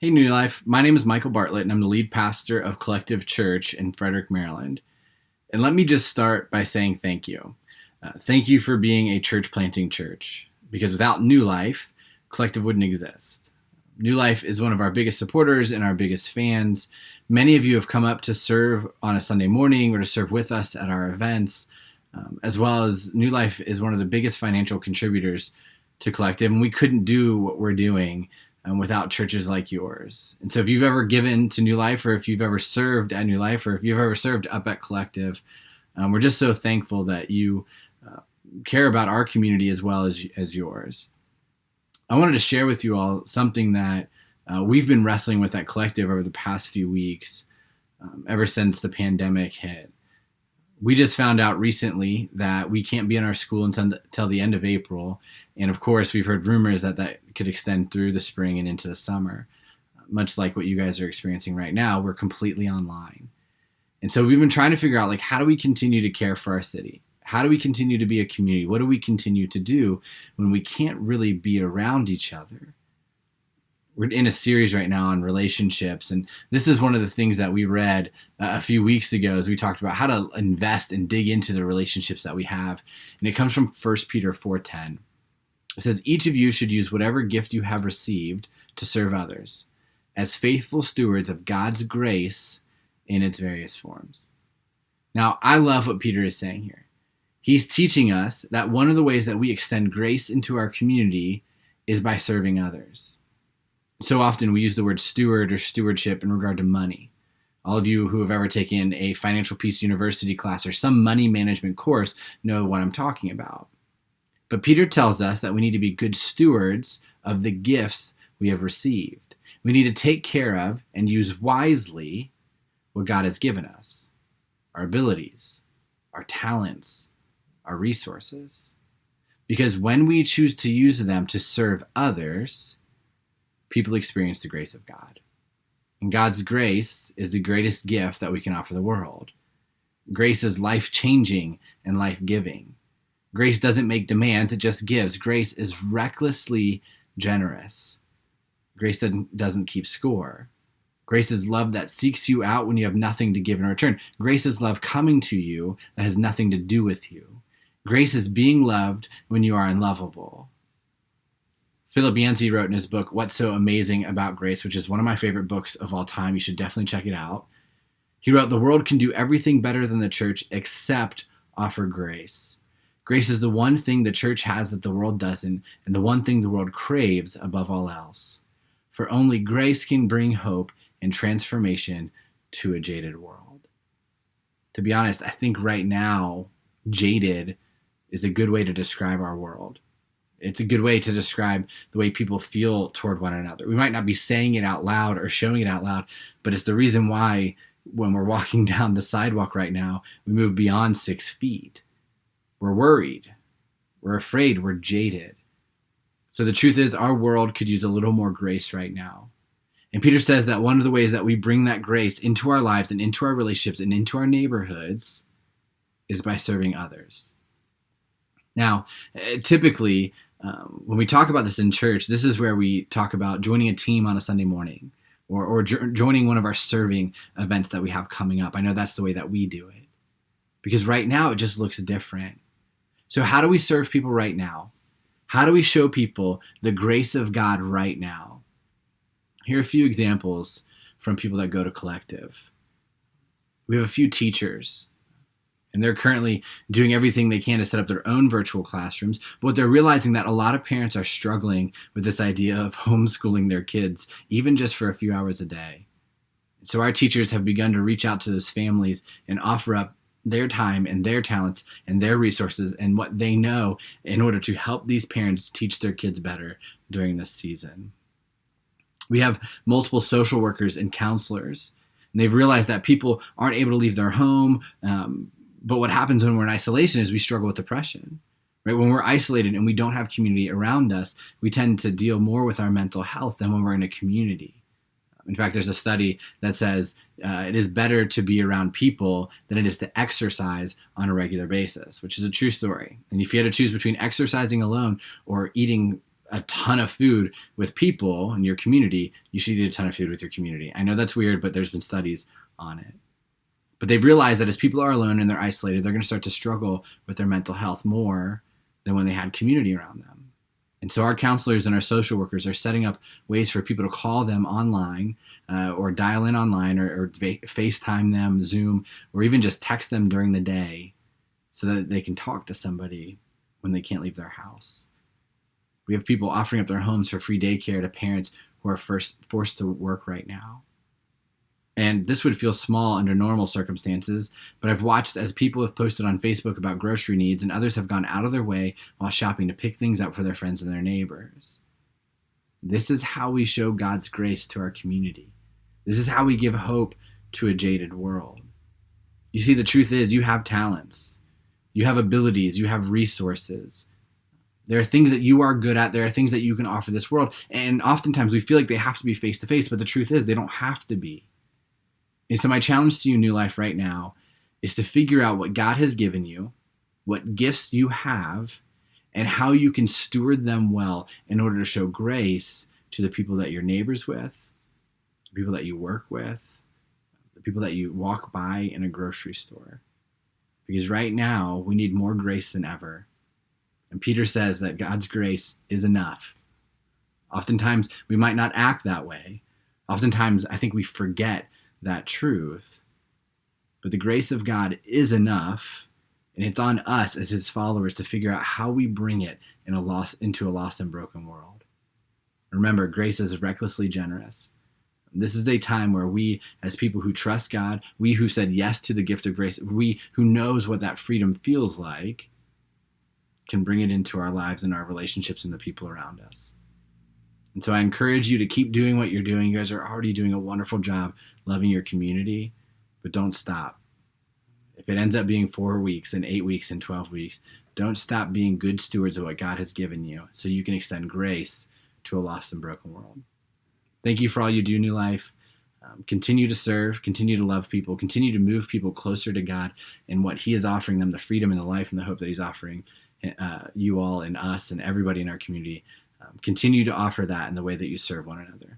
Hey, New Life. My name is Michael Bartlett, and I'm the lead pastor of Collective Church in Frederick, Maryland. And let me just start by saying thank you. Thank you for being a church planting church, because without New Life, Collective wouldn't exist. New Life is one of our biggest supporters and our biggest fans. Many of you have come up to serve on a Sunday morning or to serve with us at our events, as well as New Life is one of the biggest financial contributors to Collective, and we couldn't do what we're doing without churches like yours. And so if you've ever given to New Life, or if you've ever served at New Life, or if you've ever served up at Collective, we're just so thankful that you care about our community as well as yours. I wanted to share with you all something that we've been wrestling with at Collective over the past few weeks, ever since the pandemic hit. We just found out recently that we can't be in our school until the end of April. And of course, we've heard rumors that that could extend through the spring and into the summer. Much like what you guys are experiencing right now, we're completely online. And so we've been trying to figure out, how do we continue to care for our city? How do we continue to be a community? What do we continue to do when we can't really be around each other? We're in a series right now on relationships, and this is one of the things that we read a few weeks ago as we talked about how to invest and dig into the relationships that we have. And it comes from 1 Peter 4:10. It says, "Each of you should use whatever gift you have received to serve others, as faithful stewards of God's grace in its various forms." Now, I love what Peter is saying here. He's teaching us that one of the ways that we extend grace into our community is by serving others. So often we use the word steward or stewardship in regard to money. All of you who have ever taken a Financial Peace University class or some money management course know what I'm talking about. But Peter tells us that we need to be good stewards of the gifts we have received. We need to take care of and use wisely what God has given us, our abilities, our talents, our resources. Because when we choose to use them to serve others, people experience the grace of God. And God's grace is the greatest gift that we can offer the world. Grace is life-changing and life-giving. Grace doesn't make demands, it just gives. Grace is recklessly generous. Grace doesn't keep score. Grace is love that seeks you out when you have nothing to give in return. Grace is love coming to you that has nothing to do with you. Grace is being loved when you are unlovable. Philip Yancey wrote in his book, What's So Amazing About Grace, which is one of my favorite books of all time. You should definitely check it out. He wrote, "The world can do everything better than the church except offer grace. Grace is the one thing the church has that the world doesn't, and the one thing the world craves above all else. For only grace can bring hope and transformation to a jaded world." To be honest, I think right now, jaded is a good way to describe our world. It's a good way to describe the way people feel toward one another. We might not be saying it out loud or showing it out loud, but it's the reason why when we're walking down the sidewalk right now, we move beyond 6 feet. We're worried. We're afraid. We're jaded. So the truth is, our world could use a little more grace right now. And Peter says that one of the ways that we bring that grace into our lives and into our relationships and into our neighborhoods is by serving others. Now, typically, when we talk about this in church, this is where we talk about joining a team on a Sunday morning or joining one of our serving events that we have coming up. I know that's the way that we do it because right now it just looks different. So how do we serve people right now? How do we show people the grace of God right now? Here are a few examples from people that go to Collective. We have a few teachers, and they're currently doing everything they can to set up their own virtual classrooms. But they're realizing that a lot of parents are struggling with this idea of homeschooling their kids, even just for a few hours a day. So our teachers have begun to reach out to those families and offer up their time and their talents and their resources and what they know in order to help these parents teach their kids better during this season. We have multiple social workers and counselors, and they've realized that people aren't able to leave their home. But what happens when we're in isolation is we struggle with depression, right? When we're isolated and we don't have community around us, we tend to deal more with our mental health than when we're in a community. In fact, there's a study that says it is better to be around people than it is to exercise on a regular basis, which is a true story. And if you had to choose between exercising alone or eating a ton of food with people in your community, you should eat a ton of food with your community. I know that's weird, but there's been studies on it. But they've realized that as people are alone and they're isolated, they're going to start to struggle with their mental health more than when they had community around them. And so our counselors and our social workers are setting up ways for people to call them online or dial in online or FaceTime them, Zoom, or even just text them during the day so that they can talk to somebody when they can't leave their house. We have people offering up their homes for free daycare to parents who are forced to work right now. And this would feel small under normal circumstances, but I've watched as people have posted on Facebook about grocery needs and others have gone out of their way while shopping to pick things up for their friends and their neighbors. This is how we show God's grace to our community. This is how we give hope to a jaded world. You see, the truth is you have talents, you have abilities, you have resources. There are things that you are good at. There are things that you can offer this world. And oftentimes we feel like they have to be face to face, but the truth is they don't have to be. And so my challenge to you, New Life, right now is to figure out what God has given you, what gifts you have, and how you can steward them well in order to show grace to the people that you're neighbors with, the people that you work with, the people that you walk by in a grocery store. Because right now we need more grace than ever. And Peter says that God's grace is enough. Oftentimes we might not act that way. Oftentimes I think we forget that truth, but the grace of God is enough, and it's on us as his followers to figure out how we bring it into a lost and broken world. Remember, grace is recklessly generous. This is a time where we, as people who trust God, we who said yes to the gift of grace, we who knows what that freedom feels like, can bring it into our lives and our relationships and the people around us. And so I encourage you to keep doing what you're doing. You guys are already doing a wonderful job loving your community, but don't stop. If it ends up being 4 weeks and 8 weeks and 12 weeks, don't stop being good stewards of what God has given you so you can extend grace to a lost and broken world. Thank you for all you do, New Life. Continue to serve, continue to love people, continue to move people closer to God and what he is offering them, the freedom and the life and the hope that he's offering you all and us and everybody in our community. Continue to offer that in the way that you serve one another.